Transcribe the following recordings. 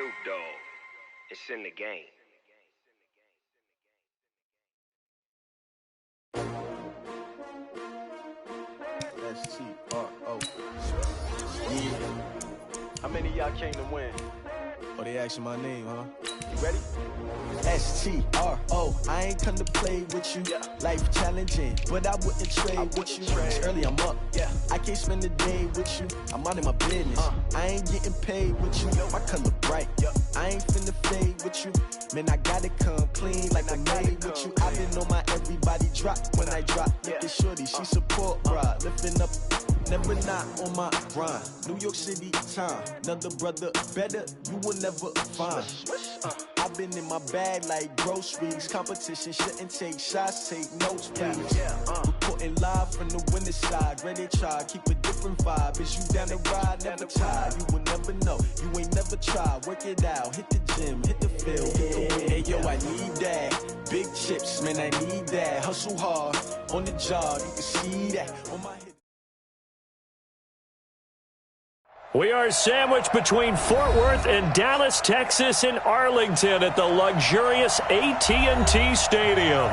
Snoop Dogg. It's in the game. S-T-R-O. Yeah. How many of y'all came to win? Oh, they asking my name, huh? You ready? S-T-R-O. I ain't come to play with you. Yeah. Life challenging, but I wouldn't trade with you. It's early, I'm up. Yeah. I can't spend the day with you. I'm out of my business. I ain't getting paid with you. My color bright. Yeah. I ain't finna fade with you. Man, I gotta come clean like I made with you. I been on my everybody drop when I drop. Look at shorty, she support ride. Lifting up, never not on my grind. New York City time. Another brother better, you will never find. I've been in my bag like groceries. Competition shouldn't take shots, take notes, please. Reporting live from the winning side. Ready to try, keep a different vibe. Is you down the ride, never tired. You will never know, you ain't never tried. Work it out, hit the gym, hit the field, hit the win. Hey yo, I need that. Big chips, man, I need that. Hustle hard, on the job, you can see that. On my hip. We are sandwiched between Fort Worth and Dallas, Texas, in Arlington at the luxurious AT&T Stadium.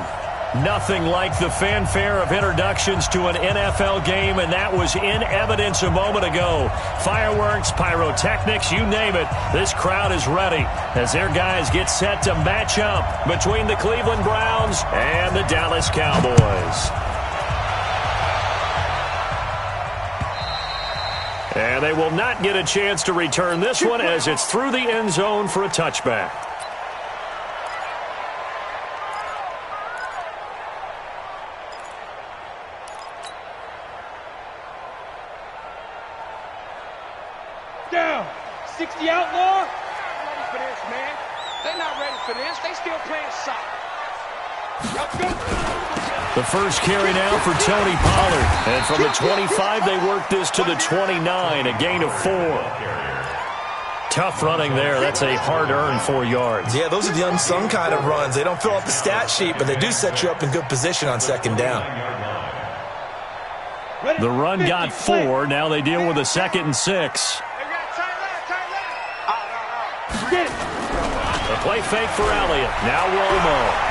Nothing like the fanfare of introductions to an NFL game, and that was in evidence a moment ago. Fireworks, pyrotechnics, you name it. This crowd is ready as their guys get set to match up between the Cleveland Browns and the Dallas Cowboys. And they will not get a chance to return this one as it's through the end zone for a touchback. Down. 60 outlaw. Ready for this, man. They're not ready for this. They still playing soccer. Let's go. The first carry now for Tony Pollard. And from the 25, they work this to the 29, a gain of 4. Tough running there. That's a hard-earned 4 yards. Yeah, those are the unsung kind of runs. They don't fill out the stat sheet, but they do set you up in good position on second down. The run got 4. Now they deal with a 2nd and 6. The play fake for Elliott. Now Romo.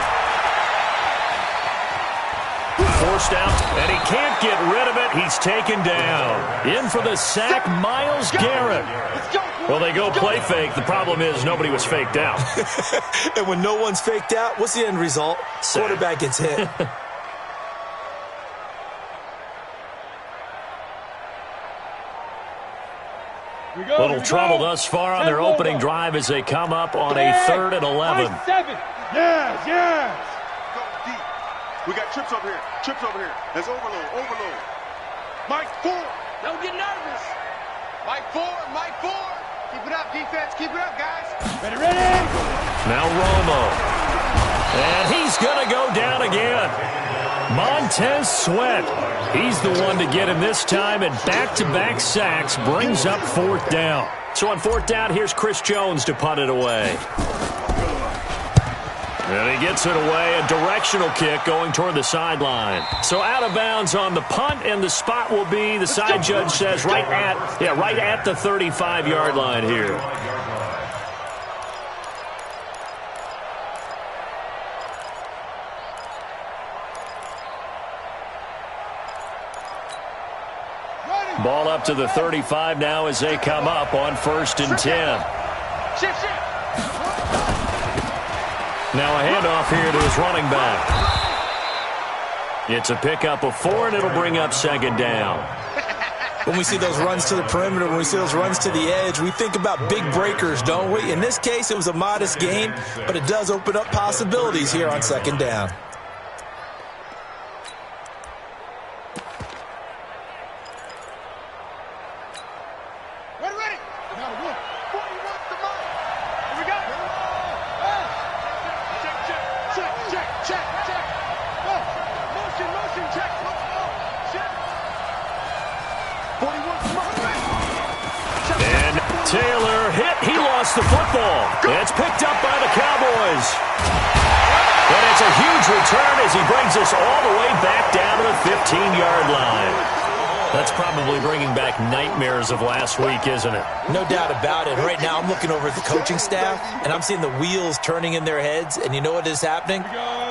Forced out, and he can't get rid of it. He's taken down. In for the sack, Myles Garrett. Well, they go play fake. The problem is nobody was faked out. And when no one's faked out, what's the end result? Quarterback gets hit. Little trouble thus far on their opening drive as they come up on a 3rd and 11. Yes. We got trips over here. Trips over here. There's overload. Mike 4. Don't get nervous. Mike 4. Keep it up, defense. Keep it up, guys. Ready. Now Romo. And he's going to go down again. Montez Sweat. He's the one to get him this time, and back-to-back sacks brings up 4th down. So on 4th down, here's Chris Jones to punt it away. And he gets it away, a directional kick going toward the sideline. So out of bounds on the punt, and the spot will be, the side judge says, right at the 35-yard line here. Ball up to the 35 now as they come up on 1st and 10. Shift. Now a handoff here to his running back. It's a pickup of 4, and it'll bring up 2nd down. When we see those runs to the perimeter, when we see those runs to the edge, we think about big breakers, don't we? In this case, it was a modest gain, but it does open up possibilities here on 2nd down. Taylor hit. He lost the football. It's picked up by the Cowboys. And it's a huge return as he brings us all the way back down to the 15-yard line. That's probably bringing back nightmares of last week, isn't it? No doubt about it. Right now I'm looking over at the coaching staff, and I'm seeing the wheels turning in their heads, and you know what is happening?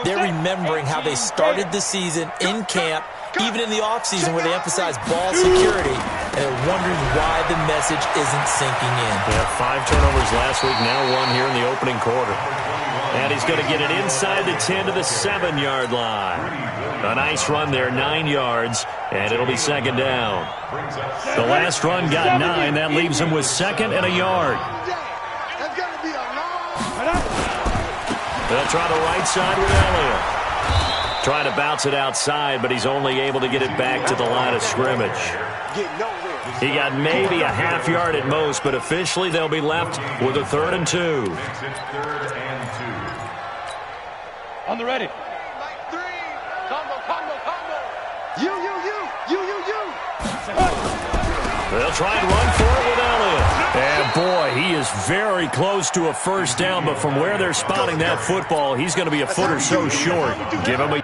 They're remembering how they started the season in camp, even in the offseason where they emphasized ball security, and they're wondering why the message isn't sinking in. Yeah, 5 turnovers last week, now 1 here in the opening quarter. And he's going to get it inside the 10 to the 7-yard line. A nice run there, 9 yards, and it'll be second down. The last run got 9. That leaves him with 2nd and a yard. They'll try the right side with Elliott. Trying to bounce it outside, but he's only able to get it back to the line of scrimmage. He got maybe a half yard at most, but officially they'll be left with a 3rd and 2. On the ready. They'll try and run for it with Elliott. And boy, he is very close to a first down, but from where they're spotting that football, he's going to be a foot or so short. Give him a...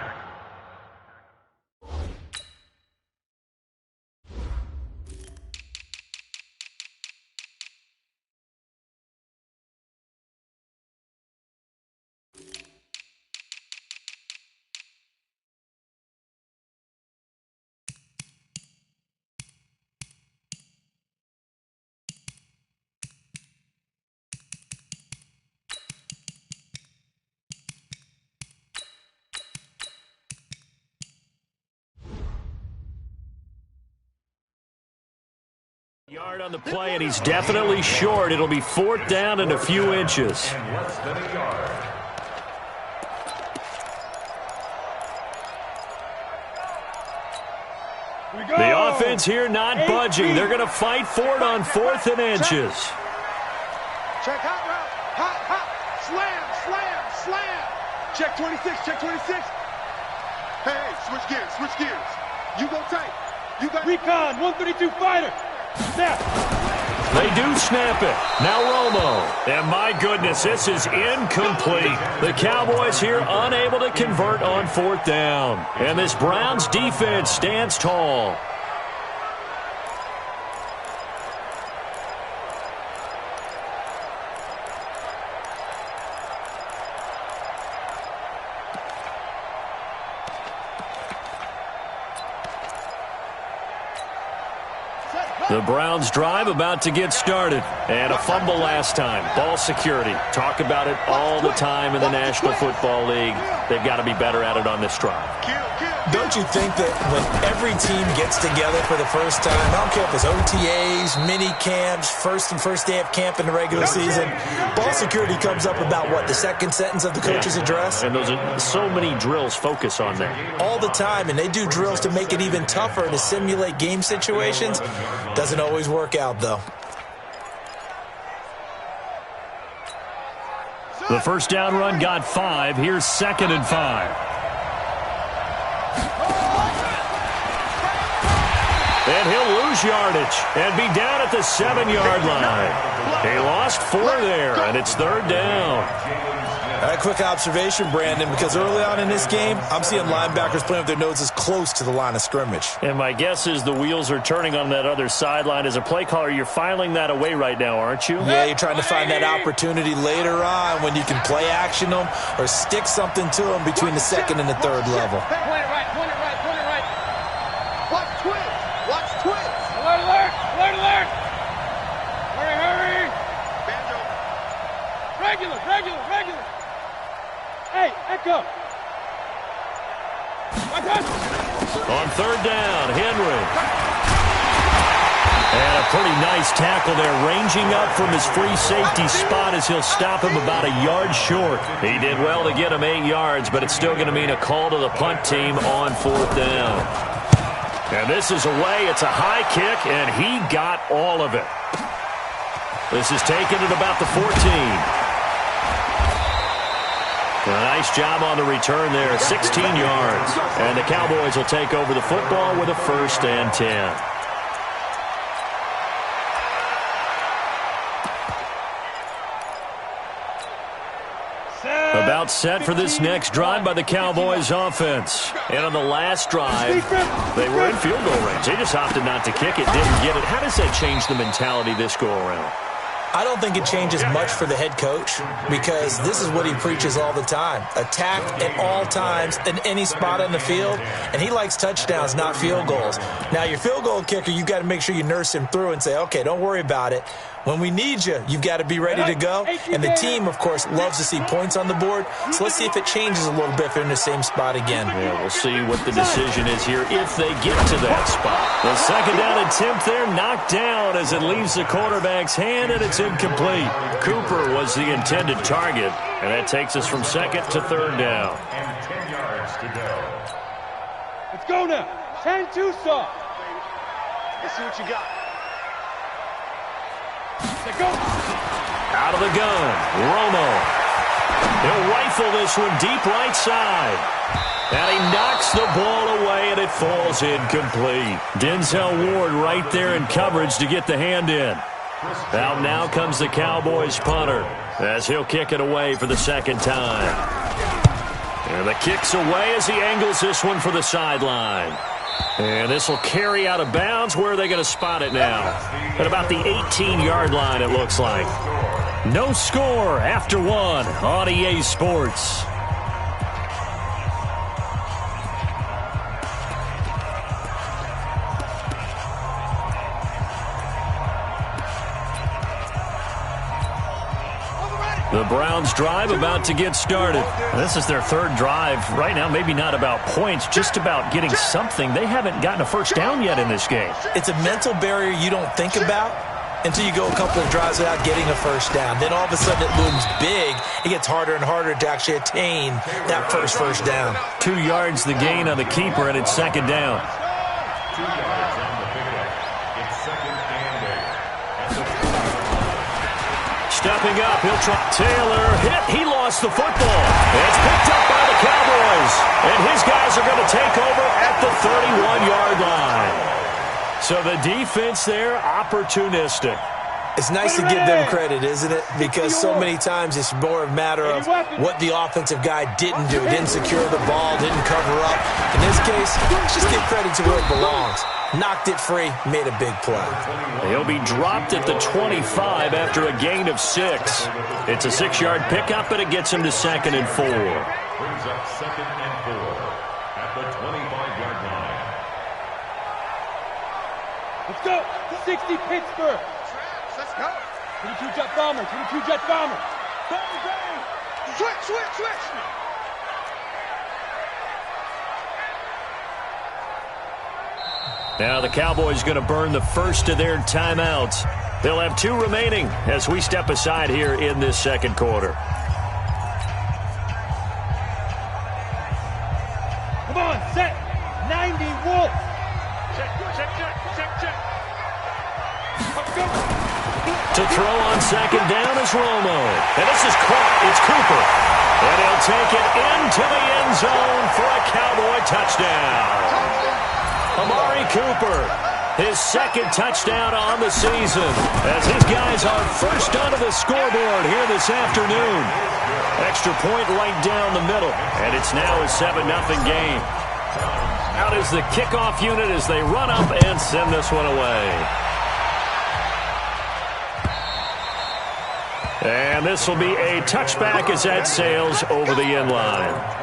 Yard on the play, and he's definitely short. It'll be 4th down and a few inches. The offense here not budging. They're going to fight for it on 4th and inches. Check hot route. Hot, hot. Slam, slam, slam. Check 26, check 26. Hey, switch gears. You go tight. You got Recon, 132 fighter. Snap. They do snap it. Now Romo. And my goodness, this is incomplete. The Cowboys here unable to convert on 4th down. And this Browns defense stands tall. The Browns drive about to get started. And a fumble last time. Ball security. Talk about it all the time in the National Football League. They've got to be better at it on this drive. Don't you think that when every team gets together for the first time, I don't care if it's OTAs, mini camps, first day of camp in the regular season, ball security comes up about what, the second sentence of the coach's address? And those are so many drills focus on that. All the time, and they do drills to make it even tougher to simulate game situations. Doesn't always work out, though. The first down run got 5. Here's 2nd and 5. And he'll lose yardage and be down at the 7-yard line. He lost 4 there, and it's 3rd down. A quick observation, Brandon, because early on in this game, I'm seeing linebackers playing with their noses close to the line of scrimmage. And my guess is the wheels are turning on that other sideline. As a play caller, you're filing that away right now, aren't you? Yeah, you're trying to find that opportunity later on when you can play action them or stick something to them between the 2nd and the 3rd level. Point it right. Watch twins. Alert. Hurry. Banjo. Regular. Hey, Echo. On 3rd down, Henry. And a pretty nice tackle there, ranging up from his free safety spot as he'll stop him about a yard short. He did well to get him 8 yards, but it's still going to mean a call to the punt team on 4th down. And this is away. It's a high kick, and he got all of it. This is taken at about the 14. A nice job on the return there, 16 yards. And the Cowboys will take over the football with a 1st and 10. About set for this next drive by the Cowboys offense. And on the last drive, they were in field goal range. They just opted not to kick it, didn't get it. How does that change the mentality this go-around? I don't think it changes much for the head coach because this is what he preaches all the time. Attack at all times in any spot on the field, and he likes touchdowns, not field goals. Now, your field goal kicker, you've got to make sure you nurse him through and say, okay, don't worry about it. When we need you, you've got to be ready to go. And the team, of course, loves to see points on the board. So let's see if it changes a little bit if they're in the same spot again. Yeah, we'll see what the decision is here if they get to that spot. The second down attempt there knocked down as it leaves the quarterback's hand, and it's incomplete. Cooper was the intended target, and that takes us from second to third down. And 10 yards to go. Let's go now. 10-2 soft. Let's see what you got. Go. Out of the gun, Romo. He'll rifle this one deep right side. And he knocks the ball away, and it falls incomplete. Denzel Ward right there in coverage to get the hand in. Now comes the Cowboys punter as he'll kick it away for the second time. And the kick's away as he angles this one for the sideline. And this will carry out of bounds. Where are they going to spot it now? At about the 18-yard line, it looks like. No score after one on EA Sports. The Browns drive about to get started. This is their third drive. Right now, maybe not about points, just about getting something. They haven't gotten a first down yet in this game. It's a mental barrier you don't think about until you go a couple of drives without getting a first down. Then all of a sudden it looms big. It gets harder and harder to actually attain that first down. 2 yards the gain on the keeper, and it's second down. 2 yards on the pickup. It's second and 8. Stepping up, he'll try. Taylor hit. He lost the football. It's picked up by the Cowboys. And his guys are going to take over at the 31-yard line. So the defense there, opportunistic. It's nice to give them credit, isn't it? Because so many times it's more a matter of what the offensive guy didn't do. Didn't secure the ball, didn't cover up. In this case, let's just give credit to where it belongs. Knocked it free, made a big play. He'll be dropped at the 25 after a gain of 6. It's a 6-yard pickup, and it gets him to second and 4. Brings up second and 4 at the 25-yard line. Let's go. 60 Pittsburgh. Let's go. 22 Jet Bomber. 22 Jet Bomber. Switch. Now the Cowboys going to burn the first of their timeouts. They'll have 2 remaining as we step aside here in this second quarter. Come on, set. 90 Wolf. Check. Let's go. To throw on second down is Romo. And this is caught. It's Cooper. And he'll take it into the end zone for a Cowboy touchdown. Amari Cooper, his second touchdown on the season, as his guys are first onto the scoreboard here this afternoon. Extra point right down the middle, and it's now a 7-0 game. Out is the kickoff unit as they run up and send this one away. And this will be a touchback as that sails over the end line.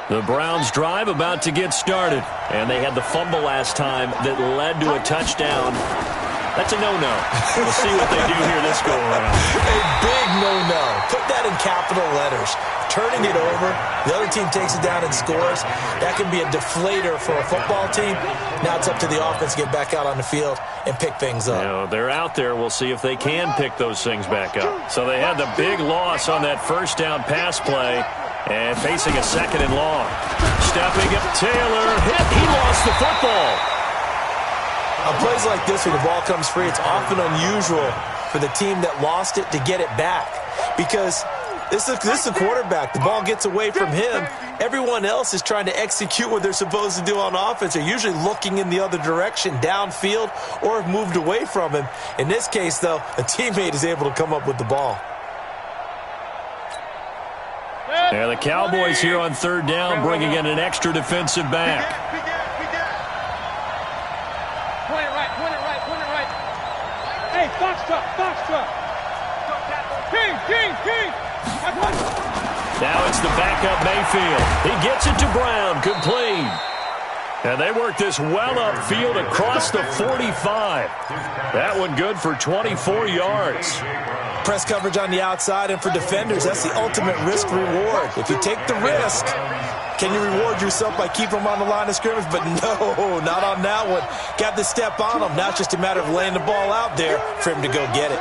The Browns drive about to get started. And they had the fumble last time that led to a touchdown. That's a no-no. We'll see what they do here this go-around. A big no-no. Put that in capital letters. Turning it over, the other team takes it down and scores. That can be a deflator for a football team. Now it's up to the offense to get back out on the field and pick things up. You know, they're out there. We'll see if they can pick those things back up. So they had the big loss on that first down pass play. And facing a 2nd and long. Stepping up Taylor. Hit. He lost the football. On plays like this, when the ball comes free, it's often unusual for the team that lost it to get it back. Because this is a quarterback. The ball gets away from him. Everyone else is trying to execute what they're supposed to do on offense. They're usually looking in the other direction, downfield, or have moved away from him. In this case, though, a teammate is able to come up with the ball. Yeah, the Cowboys here on 3rd down, bringing in an extra defensive back. Point it right. Hey, foxtrot. King. Now it's the backup Mayfield. He gets it to Brown, complete. And they work this well upfield across the 45. That one good for 24 yards. Press coverage on the outside, and for defenders, that's the ultimate risk-reward. If you take the risk, can you reward yourself by keeping them on the line of scrimmage? But no, not on that one. Got the step on them. Now it's just a matter of laying the ball out there for him to go get it.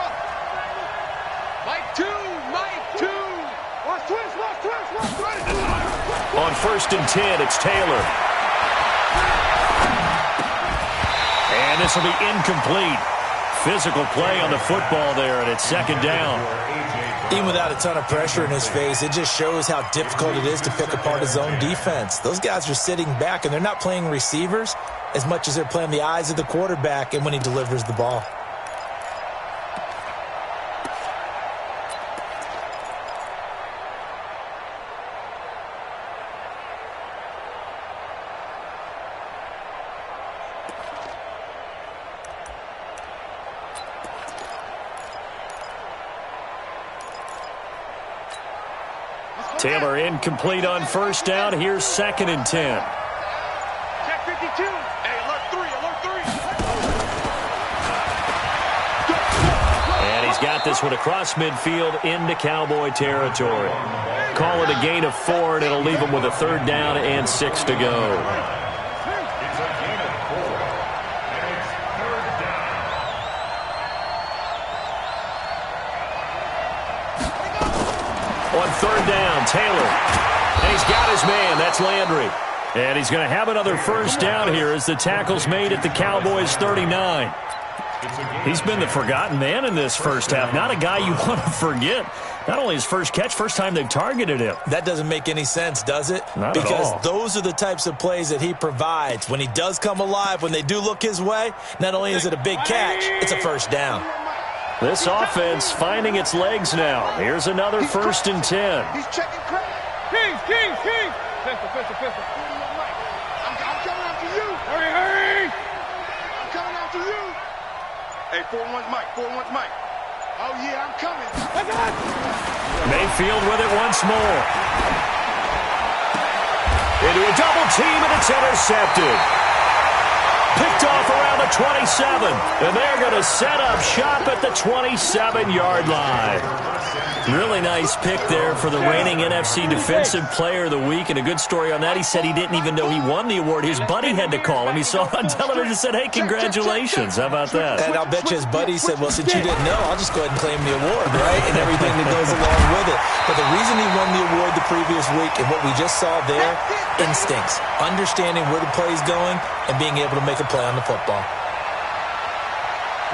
Mike two. Watch twist. On 1st and 10, it's Taylor. And this will be incomplete. Physical play on the football there, and it's 2nd down. Even without a ton of pressure in his face, it just shows how difficult it is to pick apart his own defense. Those guys are sitting back, and they're not playing receivers as much as they're playing the eyes of the quarterback and when he delivers the ball. Taylor incomplete on 1st down. Here's 2nd and 10. Check 52. Hey, alert 3. And he's got this one across midfield into Cowboy territory. Call it a gain of 4, and it'll leave him with a 3rd down and 6 to go. On 3rd down, Taylor. And he's got his man. That's Landry. And he's going to have another 1st down here as the tackle's made at the Cowboys' 39. He's been the forgotten man in this first half. Not a guy you want to forget. Not only his first catch, first time they've targeted him. That doesn't make any sense, does it? Not at all. Because those are the types of plays that he provides. When he does come alive, when they do look his way, not only is it a big catch, it's a 1st down. This offense finding its legs now. Here's another 1st and 10. He's checking credit. King. Pistol. I'm coming after you. Hurry. I'm coming after you. Hey, 4-1's Mike. Oh, yeah, I'm coming. Mayfield with it once more. Into a double team, and it's intercepted. Picked off around the 27, and they're going to set up shop at the 27-yard line. Really nice pick there for the reigning NFC Defensive Player of the Week, and a good story on that. He said he didn't even know he won the award. His buddy had to call him. He saw it on television and said, hey, congratulations. How about that? And I'll bet you his buddy said, well, since you didn't know, I'll just go ahead and claim the award, right? And everything that goes along with it. But the reason he won the award the previous week and what we just saw there, instincts, understanding where the play is going and being able to make a play on the football.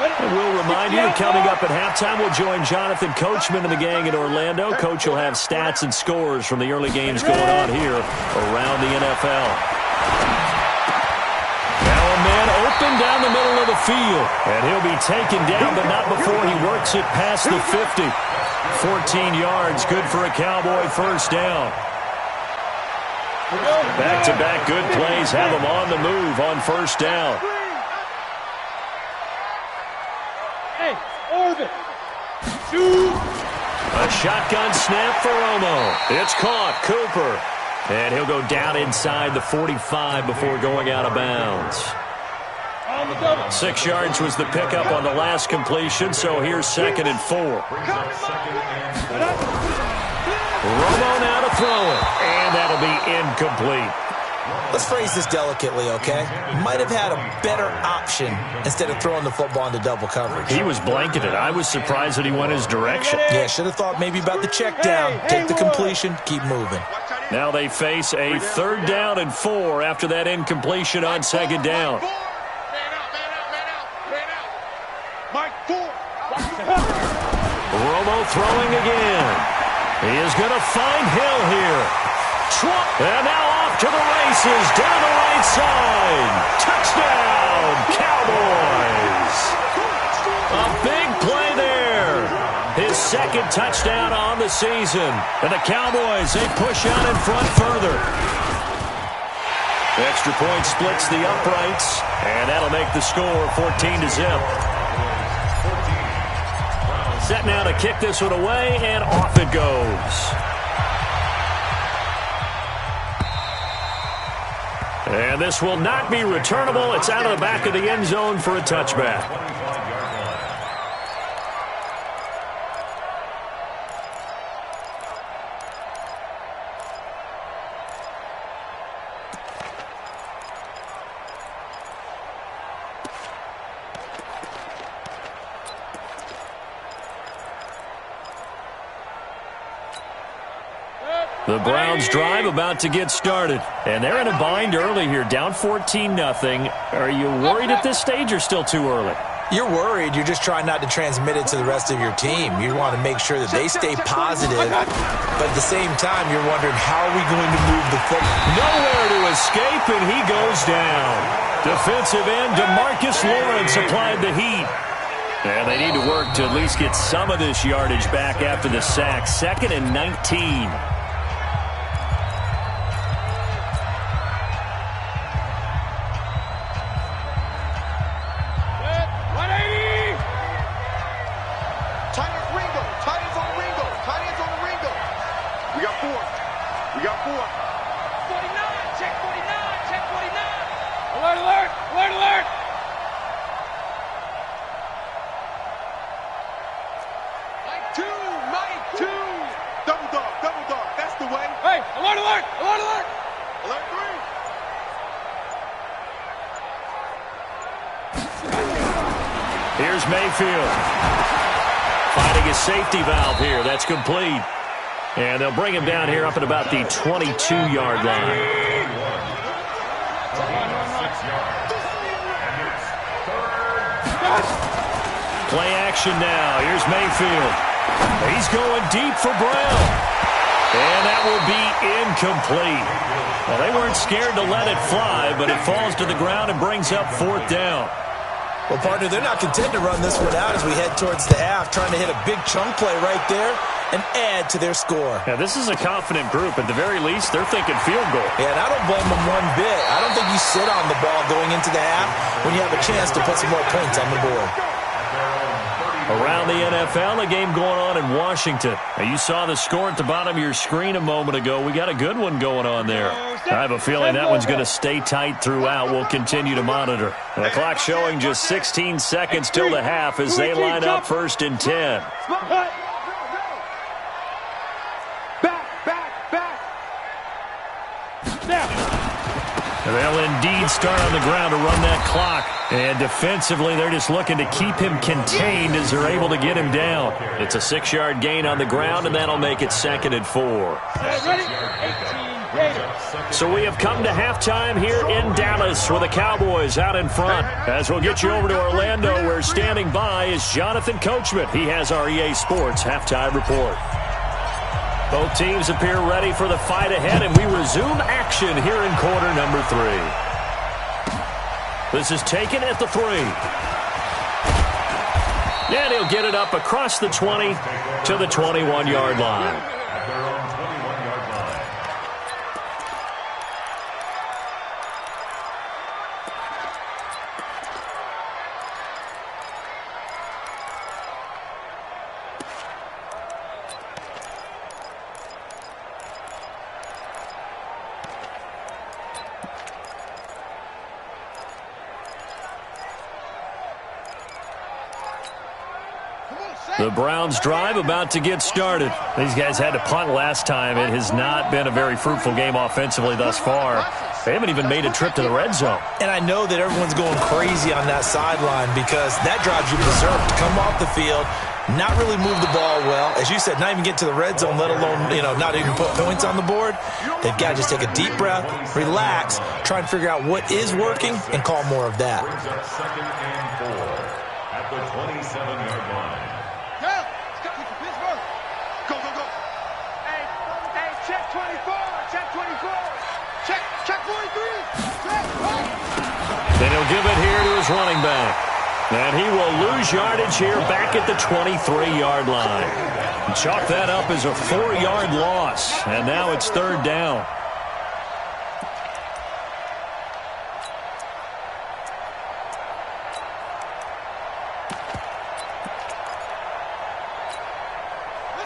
And we'll remind you, coming up at halftime, we'll join Jonathan Coachman and the gang in Orlando. Coach will have stats and scores from the early games going on here around the NFL. Now a man open down the middle of the field, and he'll be taken down, but not before he works it past the 50. 14 yards, good for a Cowboy 1st down. Back-to-back good plays have him on the move on 1st down. Hey, Orbit. Shoot. A shotgun snap for Romo. It's caught. Cooper. And he'll go down inside the 45 before going out of bounds. 6 yards was the pickup on the last completion, so here's 2nd and 4. Romo now to throw it, and that'll be incomplete. Let's phrase this delicately, okay? Might have had a better option instead of throwing the football into double coverage. He was blanketed. I was surprised that he went his direction. Yeah, should have thought maybe about the check down. Take the completion, keep moving. Now they face a 3rd down and 4 after that incompletion on 2nd down. Romo throwing again. He is going to find Hill here. And now off to the races down the right side. Touchdown, Cowboys. A big play there. His 2nd touchdown on the season. And the Cowboys, they push out in front further. The extra point splits the uprights, and that'll make the score 14-0. Set now to kick this one away, and off it goes. And this will not be returnable. It's out of the back of the end zone for a touchback. The Browns drive about to get started. And they're in a bind early here, down 14-0. Are you worried at this stage or still too early? You're worried. You're just trying not to transmit it to the rest of your team. You want to make sure that they stay positive. But at the same time, you're wondering, how are we going to move the football? Nowhere to escape, and he goes down. Defensive end DeMarcus Lawrence applied the heat. And they need to work to at least get some of this yardage back after the sack. 2nd and 19. Here's Mayfield. Finding his safety valve here. That's complete. And they'll bring him down here up at about the 22-yard line. Play action now. Here's Mayfield. He's going deep for Brown. And that will be incomplete. Well, they weren't scared to let it fly, but it falls to the ground and brings up 4th down. Well, partner, they're not content to run this one out as we head towards the half, trying to hit a big chunk play right there and add to their score. Yeah, this is a confident group. At the very least, they're thinking field goal. Yeah, and I don't blame them one bit. I don't think you sit on the ball going into the half when you have a chance to put some more points on the board. Around the NFL, a game going on in Washington. Now, you saw the score at the bottom of your screen a moment ago. We got a good one going on there. I have a feeling that one's going to stay tight throughout. We'll continue to monitor. And the clock showing just 16 seconds till the half as they line up 1st and 10. And they'll indeed start on the ground to run that clock. And defensively, they're just looking to keep him contained as they're able to get him down. It's a 6-yard gain on the ground, and that'll make it 2nd and 4. So we have come to halftime here in Dallas with the Cowboys out in front. As we'll get you over to Orlando, where standing by is Jonathan Coachman. He has our EA Sports halftime report. Both teams appear ready for the fight ahead, and we resume action here in quarter number 3. This is taken at the 3. And he'll get it up across the 20 to the 21-yard line. The Browns drive about to get started. These guys had to punt last time. It has not been a very fruitful game offensively thus far. They haven't even made a trip to the red zone. And I know that everyone's going crazy on that sideline because that drives you berserk to come off the field, not really move the ball well. As you said, not even get to the red zone, let alone, not even put points on the board. They've got to just take a deep breath, relax, try and figure out what is working, and call more of that. Second and 4 at the 27-yard line. Go, go, go. Hey, check 24, check 24. Check 43. Check. Then he'll give it here to his running back. And he will lose yardage here back at the 23-yard line. Chalk that up as a 4-yard loss. And now it's third down.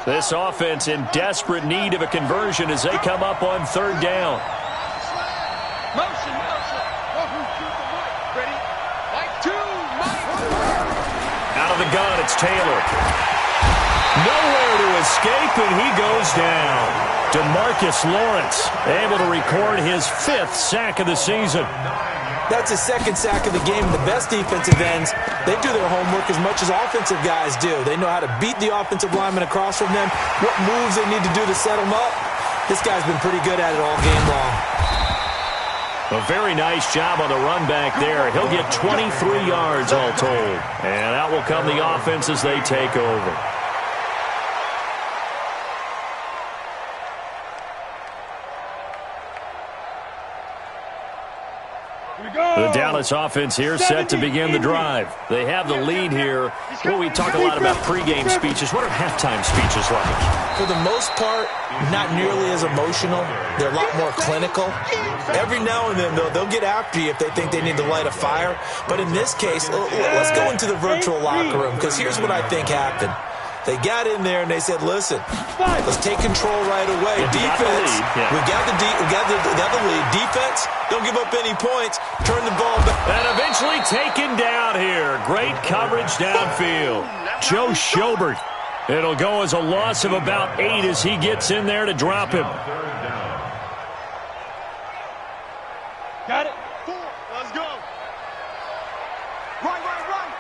This offense in desperate need of a conversion as they come up on third down. Motion. Ready? Like 2, Mike. Out of the gun, it's Taylor. Nowhere to escape, and he goes down. DeMarcus Lawrence able to record his 5th sack of the season. That's his 2nd sack of the game. The best defensive ends, they do their homework as much as offensive guys do. They know how to beat the offensive lineman across from them, what moves they need to do to set them up. This guy's been pretty good at it all game long. A very nice job on the run back there. He'll get 23 yards all told. And out will come the offense as they take over. The Dallas offense here set to begin the drive. They have the lead here. Well, we talk a lot about pregame speeches. What are halftime speeches like? For the most part, not nearly as emotional. They're a lot more clinical. Every now and then, they'll get after you if they think they need to light a fire. But in this case, let's go into the virtual locker room because here's what I think happened. They got in there and they said, listen, let's take control right away. Defense, we got the lead. Defense, don't give up any points. Turn the ball back. And eventually taken down here. Great coverage downfield. Joe Schobert. It'll go as a loss of about 8 as he gets in there to drop him. Got it. 4. Let's go. Right.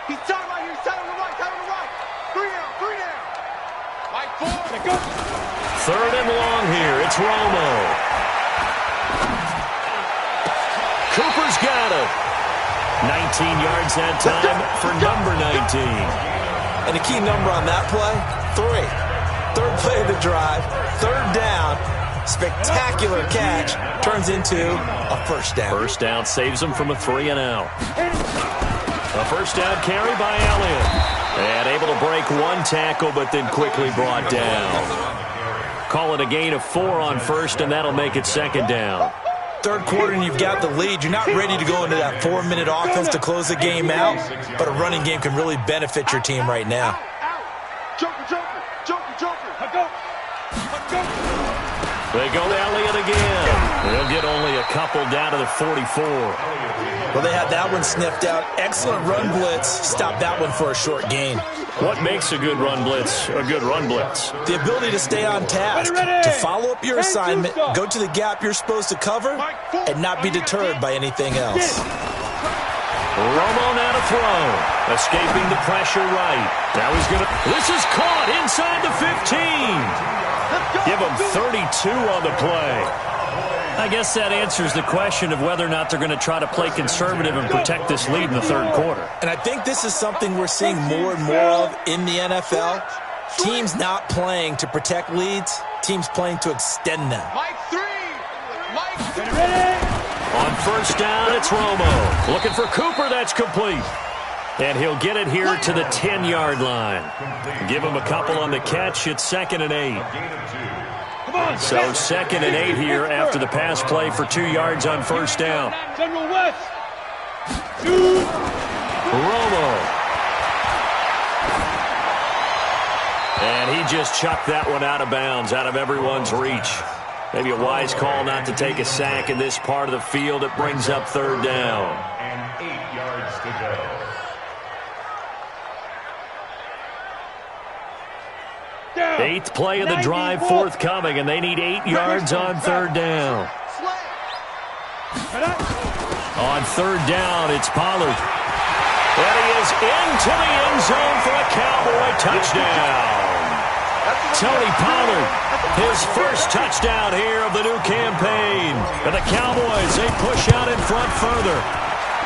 He's tied right here. He's tied on the right. 3 down. Like 4. Let go. Third and long here. It's Romo. Cooper's got it. 19 yards that time for number 19. And a key number on that play, 3. Third play of the drive, third down, spectacular catch, turns into a first down. First down saves them from a 3-and-out. A first down carry by Elliott. And able to break one tackle, but then quickly brought down. Call it a gain of 4 on first, and that'll make it second down. Third quarter and you've got the lead. You're not ready to go into that 4-minute offense to close the game out, but a running game can really benefit your team right now. Joker. They go to Elliott again. They'll get only a couple down to the 44. Well, they had that one sniffed out. Excellent run blitz. Stop that one for a short gain. What makes a good run blitz a good run blitz? The ability to stay on task, to follow up your assignment, go to the gap you're supposed to cover, and not be deterred by anything else. Romo now to throw. Escaping the pressure right. Now he's going to... This is caught inside the 15. Give him 32 on the play. I guess that answers the question of whether or not they're going to try to play conservative and protect this lead in the third quarter. And I think this is something we're seeing more and more of in the NFL. Teams not playing to protect leads, teams playing to extend them. Mike 3. On first down, it's Romo. Looking for Cooper, that's complete. And he'll get it here to the 10-yard line. Give him a couple on the catch. It's 2nd and 8. So 2nd and 8 here after the pass play for 2 yards on first down. General West. Romo. And he just chucked that one out of bounds, out of everyone's reach. Maybe a wise call not to take a sack in this part of the field. It brings up third down. And 8 yards to go. 8th play of the drive forthcoming, and they need 8 yards on 3rd down. On 3rd down, it's Pollard. And he is into the end zone for a Cowboy touchdown. Tony Pollard, his first touchdown here of the new campaign. And the Cowboys, they push out in front further.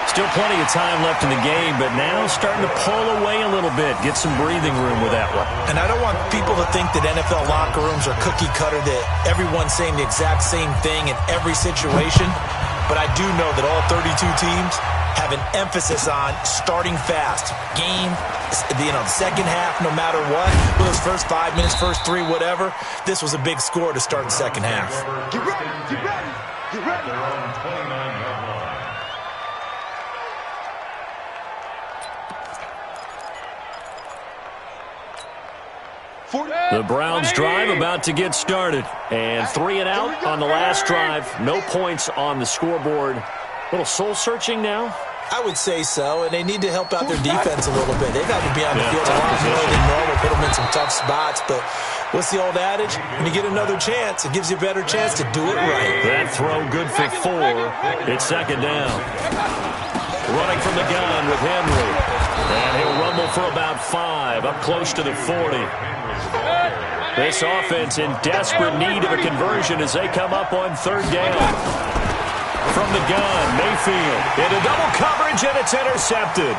Still plenty of time left in the game, but now starting to pull away a little bit, get some breathing room with that one. And I don't want people to think that NFL locker rooms are cookie cutter, that everyone's saying the exact same thing in every situation. But I do know that all 32 teams have an emphasis on starting fast. Game, the second half, no matter what, those first 5 minutes, first 3, whatever, this was a big score to start the second half. Get ready, get ready, get ready. They're on 29-yard line. The Browns drive about to get started. And 3 and out on the last drive. No points on the scoreboard. A little soul-searching now? I would say so, and they need to help out their defense a little bit. They've had to be on the field a lot more than normal, put them in some tough spots. But what's the old adage? When you get another chance, it gives you a better chance to do it right. That throw good for 4. It's 2nd down. Running from the gun with Henry. And he'll rumble for about 5, up close to the 40. This offense in desperate need of a conversion as they come up on 3rd down. From the gun, Mayfield into double coverage, and it's intercepted.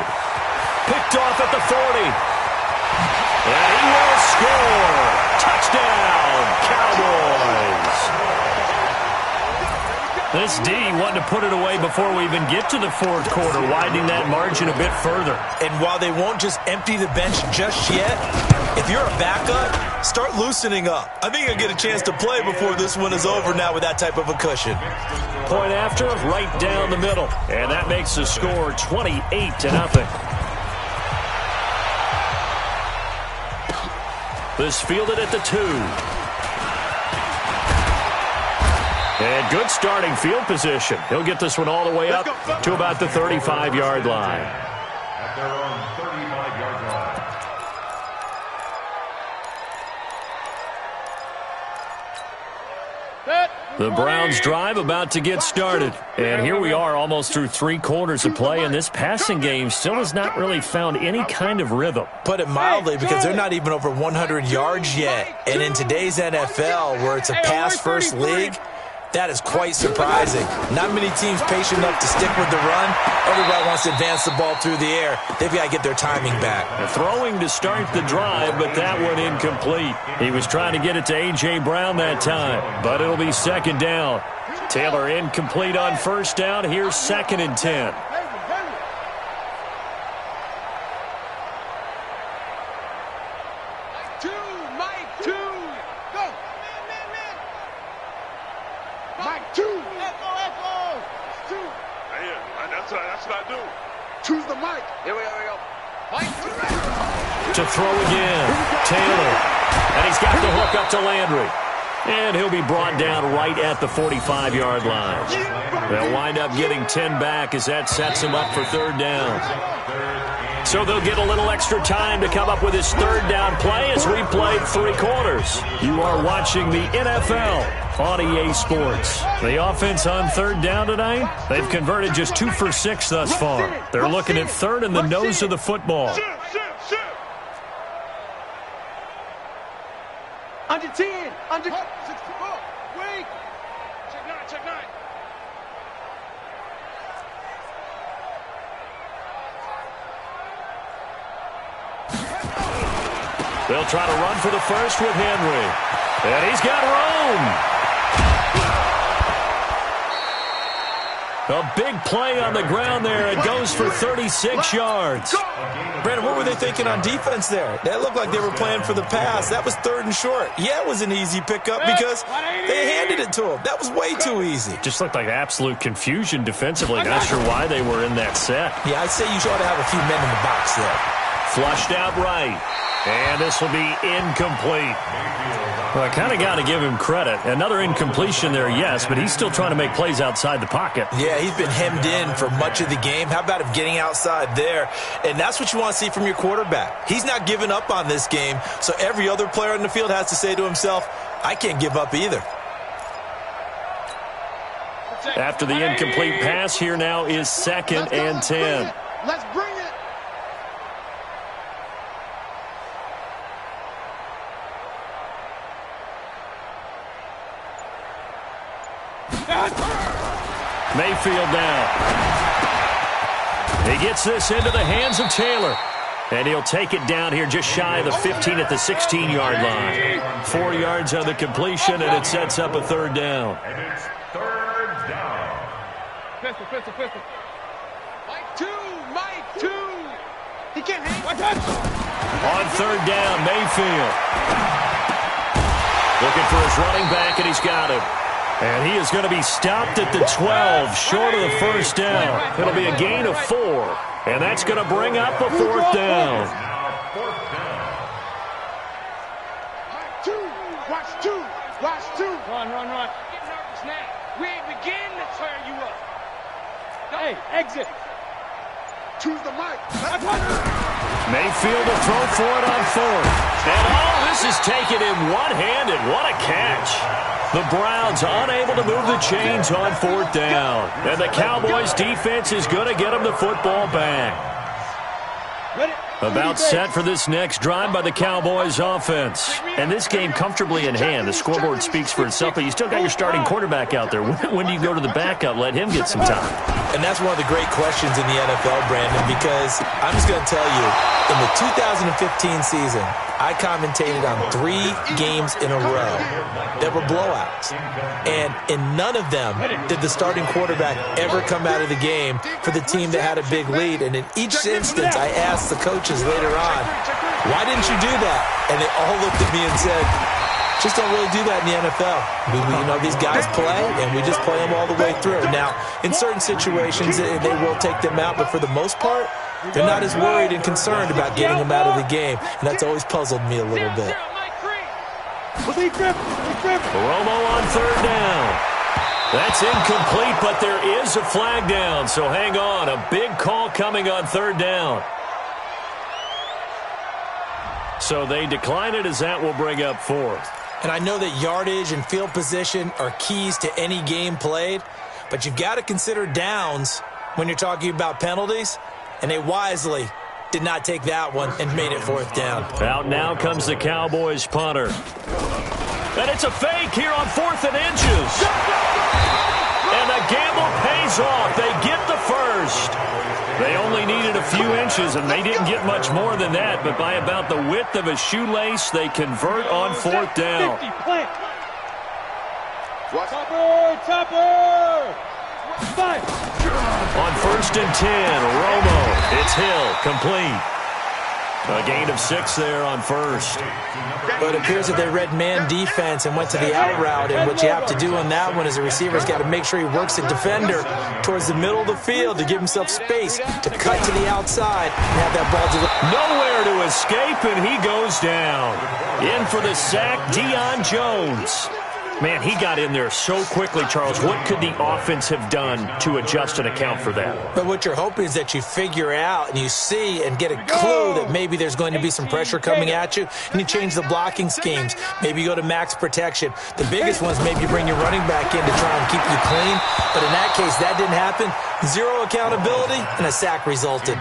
Picked off at the 40. And he will score. Touchdown, Cowboys. This D wanted to put it away before we even get to the 4th quarter, widening that margin a bit further. And while they won't just empty the bench just yet, if you're a backup, start loosening up. I think you'll get a chance to play before this one is over now with that type of a cushion. Point after, right down the middle. And that makes the score 28-0. This fielded at the 2. And good starting field position. He'll get this one all the way up to about the 35-yard line. At their own 35-yard line. The Browns drive about to get started. And here we are almost through 3 quarters of play, and this passing game still has not really found any kind of rhythm. Put it mildly, because they're not even over 100 yards yet. And in today's NFL, where it's a pass-first league, that is quite surprising. Not many teams patient enough to stick with the run. Everybody wants to advance the ball through the air. They've got to get their timing back. Throwing to start the drive, but that one incomplete. He was trying to get it to A.J. Brown that time, but it'll be 2nd down. Taylor incomplete on 1st down. Here's 2nd and 10. That's what I do. Choose the mic. Here we go. To throw again. Taylor. And he's got the hook up to Landry. And he'll be brought down right at the 45-yard line. They'll wind up getting 10 back as that sets him up for 3rd down. So they'll get a little extra time to come up with his 3rd down play as we played 3 quarters. You are watching the NFL on EA Sports. The offense on 3rd down tonight, they've converted just 2 for 6 thus far. They're looking at 3rd and the nose of the football. Under 10. Under 6. Wait. Check 9. They'll try to run for the first with Henry. And he's got room. A big play on the ground there. It goes for 36 yards. Brandon, what were they thinking on defense there? That looked like they were playing for the pass. That was 3rd and short. Yeah, it was an easy pickup because they handed it to him. That was way too easy. Just looked like absolute confusion defensively. Not sure why they were in that set. Yeah, I'd say you ought to have a few men in the box there. Flushed out right. And this will be incomplete. Well, I kind of got to give him credit. Another incompletion there, yes, but he's still trying to make plays outside the pocket. Yeah, he's been hemmed in for much of the game. How about him getting outside there? And that's what you want to see from your quarterback. He's not giving up on this game, so every other player in the field has to say to himself, I can't give up either. After the incomplete pass, here now is 2nd and 10. Let's bring it. Mayfield down. He gets this into the hands of Taylor. And he'll take it down here just shy of the 15 at the 16-yard line. 4 yards on the completion, and it sets up a 3rd down. And it's 3rd down. Pistol. Mike 2. He can't hang. On 3rd down, Mayfield. Looking for his running back, and he's got him. And he is going to be stopped at the 12, short of the 1st down. It'll be a gain of 4, and that's going to bring up a 4th down. Now 4th down. Watch two. Run. Get nervous now. We ain't beginning to tear you up. Hey, exit. Choose the mic. Mayfield will throw for it on 4th. And all this is taken in one-handed. What a catch. The Browns unable to move the chains on 4th down. And the Cowboys defense is going to get them the football back. About set for this next drive by the Cowboys offense. And this game comfortably in hand. The scoreboard speaks for itself, but you still got your starting quarterback out there. When do you go to the backup? Let him get some time. And that's one of the great questions in the NFL, Brandon, because I'm just going to tell you, in the 2015 season, I commentated on 3 games in a row that were blowouts. And in none of them did the starting quarterback ever come out of the game for the team that had a big lead. And in each instance, I asked the coaches later on, why didn't you do that? And they all looked at me and said, just don't really do that in the NFL. These guys play, and we just play them all the way through. Now, in certain situations, they will take them out, but for the most part, they're not as worried and concerned about getting them out of the game, and that's always puzzled me a little bit. Romo on 3rd down. That's incomplete, but there is a flag down, so hang on. A big call coming on 3rd down. So they decline it, as that will bring up 4th. And I know that yardage and field position are keys to any game played, but you've got to consider downs when you're talking about penalties, and they wisely did not take that one and made it 4th down. Out now comes the Cowboys punter. And it's a fake here on 4th and inches. And the gamble pays off. They get the first. They only needed a few inches, and they didn't get much more than that, but by about the width of a shoelace, they convert on 4th down. Topper! On 1st and 10, Romo. It's Hill, complete. A gain of 6 there on 1st. But it appears that they read man defense and went to the out route, and what you have to do on that one is the receiver's got to make sure he works the defender towards the middle of the field to give himself space to cut to the outside and have that ball delivered. Nowhere to escape, and he goes down. In for the sack, Deion Jones. Man, he got in there so quickly, Charles. What could the offense have done to adjust and account for that? But what you're hoping is that you figure out and you see and get a clue that maybe there's going to be some pressure coming at you, and you change the blocking schemes. Maybe you go to max protection. The biggest one is maybe you bring your running back in to try and keep you clean. But in that case, that didn't happen. 0 accountability, and a sack resulted.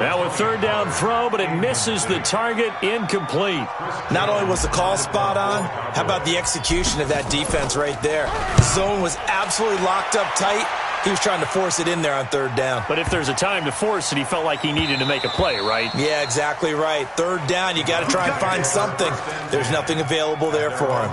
Now a 3rd down throw, but it misses the target, incomplete. Not only was the call spot on, how about the execution of that defense right there? The zone was absolutely locked up tight. He was trying to force it in there on 3rd down. But if there's a time to force it, he felt like he needed to make a play, right? Yeah, exactly right. 3rd down, you got to try and find something. There's nothing available there for him.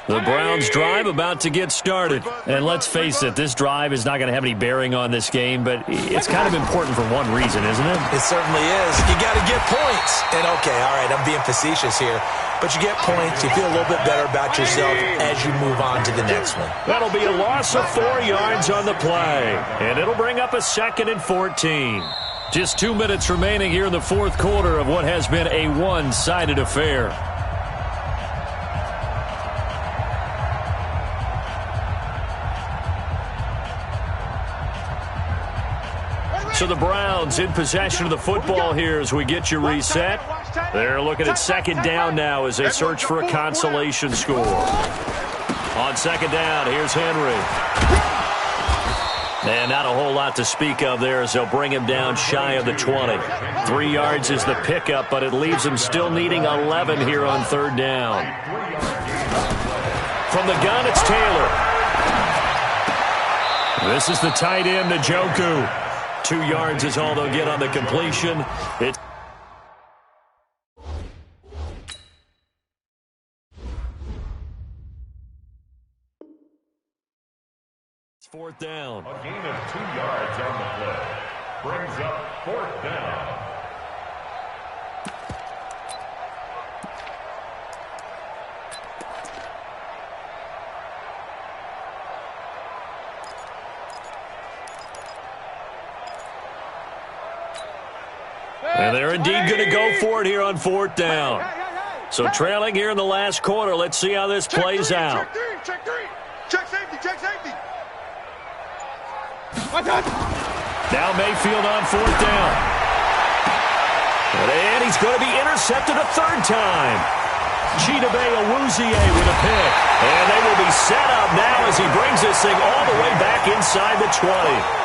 The Browns drive about to get started. And let's face it, this drive is not going to have any bearing on this game, but it's kind of important for one reason, isn't it? It certainly is. You got to get points. And okay, all right, I'm being facetious here. But you get points, you feel a little bit better about yourself as you move on to the next one. That'll be a loss of 4 yards on the play. And it'll bring up a 2nd and 14. Just 2 minutes remaining here in the fourth quarter of what has been a one-sided affair. So the Browns in possession of the football here as we get you reset. They're looking at 2nd down now as they search for a consolation score. On 2nd down, here's Henry. And not a whole lot to speak of there as they'll bring him down shy of the 20. 3 yards is the pickup, but it leaves him still needing 11 here on 3rd down. From the gun, it's Taylor. This is the tight end, Njoku. 2 yards is all they'll get on the completion. It's 4th down. A gain of 2 yards on the play. Brings up 4th down. And they're indeed going to go for it here on 4th down. So trailing here in the last quarter. Let's see how this plays out. Check three. Check safety. Check safety. Now Mayfield on 4th down. And he's going to be intercepted a 3rd time. Chidobe Awuzie with a pick. And they will be set up now as he brings this thing all the way back inside the 20.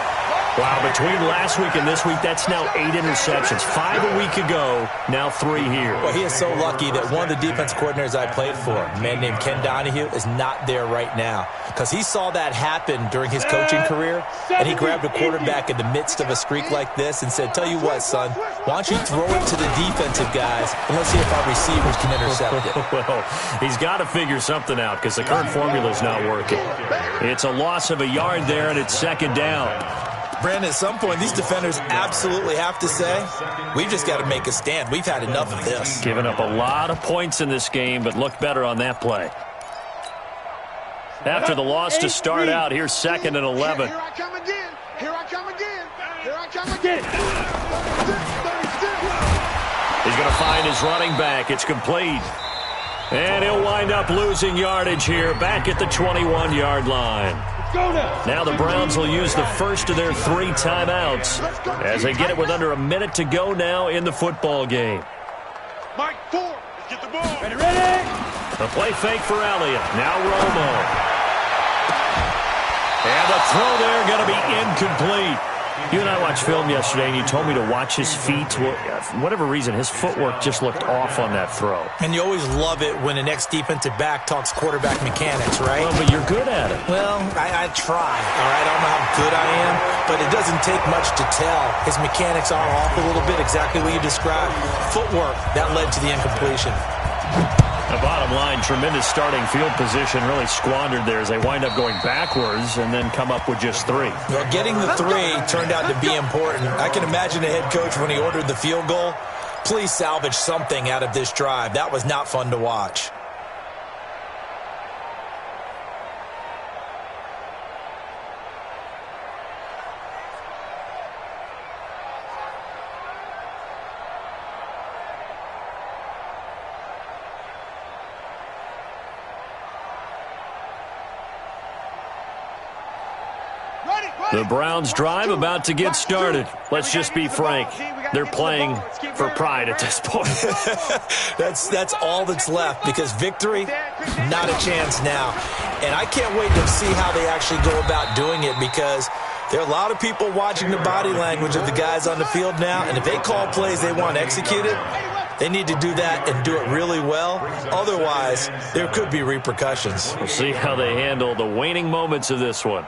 Wow, between last week and this week, that's now 8 interceptions. 5 a week ago, now 3 here. Well, he is so lucky that one of the defense coordinators I played for, a man named Ken Donahue, is not there right now. Because he saw that happen during his coaching career, and he grabbed a quarterback in the midst of a streak like this and said, tell you what, son, why don't you throw it to the defensive guys, and let's see if our receivers can intercept it. Well, he's got to figure something out because the current formula is not working. It's a loss of a yard there, and it's 2nd down. Brandon, at some point, these defenders absolutely have to say, we've just got to make a stand. We've had enough of this. Giving up a lot of points in this game, but looked better on that play. After the loss to start out, here's 2nd and 11. Here I come again. Here I come again. Here I come again. He's going to find his running back. It's complete. And he'll wind up losing yardage here back at the 21-yard line. Now the Browns will use the first of their 3 timeouts as they get it with under a minute to go now in the football game. Mike, 4. Let's get the ball. Ready? The play fake for Elliott. Now Romo. And the throw there going to be incomplete. You and I watched film yesterday, and you told me to watch his feet. For whatever reason, his footwork just looked off on that throw. And you always love it when an ex-defensive back talks quarterback mechanics, right? Well, but you're good at it. Well, I try, all right? I don't know how good I am, but it doesn't take much to tell. His mechanics are off a little bit, exactly what you described. Footwork, that led to the incompletion. The bottom line, tremendous starting field position, really squandered there as they wind up going backwards and then come up with just 3. Well, getting the 3 turned out to be important. I can imagine the head coach when he ordered the field goal. Please salvage something out of this drive. That was not fun to watch. The Browns drive about to get started. Let's just be frank. They're playing for pride at this point. That's all that's left because victory, not a chance now. And I can't wait to see how they actually go about doing it because there are a lot of people watching the body language of the guys on the field now. And if they call plays they want executed, they need to do that and do it really well. Otherwise, there could be repercussions. We'll see how they handle the waning moments of this one.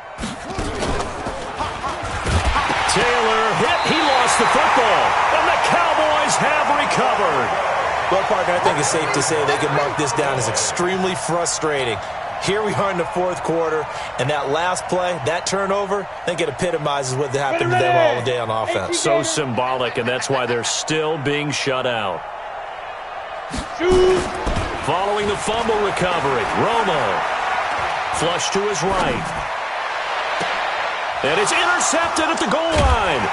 Taylor hit. He lost the football. And the Cowboys have recovered. Well, partner, I think it's safe to say they can mark this down as extremely frustrating. Here we are in the fourth quarter, and that last play, that turnover, I think it epitomizes what happened to them all day on offense. So symbolic, and that's why they're still being shut out. Following the fumble recovery, Romo. Flush to his right. And it's intercepted at the goal line.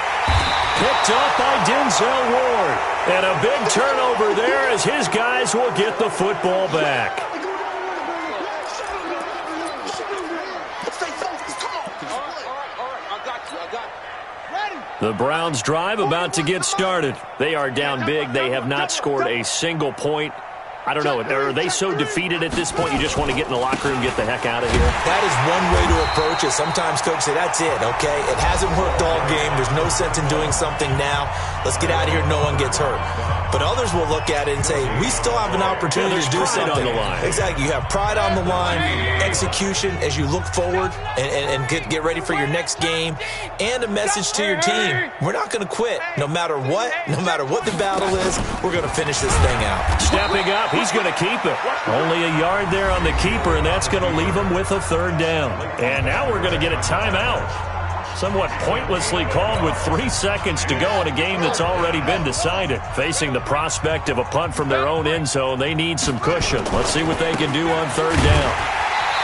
Picked up by Denzel Ward. And a big turnover there as his guys will get the football back. The Browns' drive about to get started. They are down big. They have not scored a single point. I don't know. Are they so defeated at this point you just want to get in the locker room and get the heck out of here? That is one way to approach it. Sometimes coaches say, that's it, okay? It hasn't worked all game. There's no sense in doing something now. Let's get out of here. No one gets hurt. But others will look at it and say, we still have an opportunity to do something. On the line. Exactly. You have pride on the line, execution as you look forward and get ready for your next game, and a message to your team. We're not going to quit. No matter what the battle is, we're going to finish this thing out. Stepping up, he's going to keep it. Only a yard there on the keeper, and that's going to leave him with a third down. And now we're going to get a timeout. Somewhat pointlessly called with 3 seconds to go in a game that's already been decided. Facing the prospect of a punt from their own end zone, they need some cushion. Let's see what they can do on third down.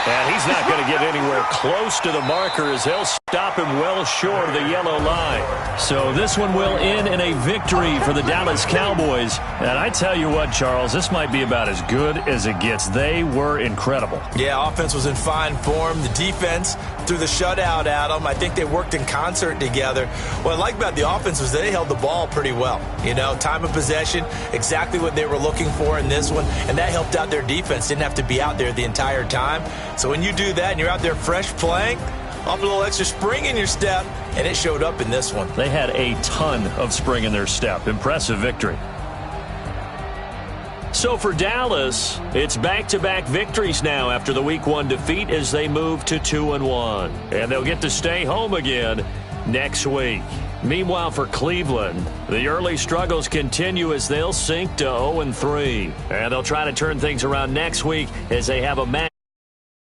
And he's not going to get anywhere close to the marker as he'll stop him well short of the yellow line. So this one will end in a victory for the Dallas Cowboys. And I tell you what, Charles, this might be about as good as it gets. They were incredible. Yeah, offense was in fine form. The defense threw the shutout at them. I think they worked in concert together. What I like about the offense was they held the ball pretty well. You know, time of possession, exactly what they were looking for in this one. And that helped out their defense. Didn't have to be out there the entire time. So when you do that and you're out there fresh playing, off a little extra spring in your step, and it showed up in this one. They had a ton of spring in their step. Impressive victory. So for Dallas, it's back-to-back victories now after the Week 1 defeat as they move to 2-1. And they'll get to stay home again next week. Meanwhile, for Cleveland, the early struggles continue as they'll sink to 0-3. And they'll try to turn things around next week as they have a match.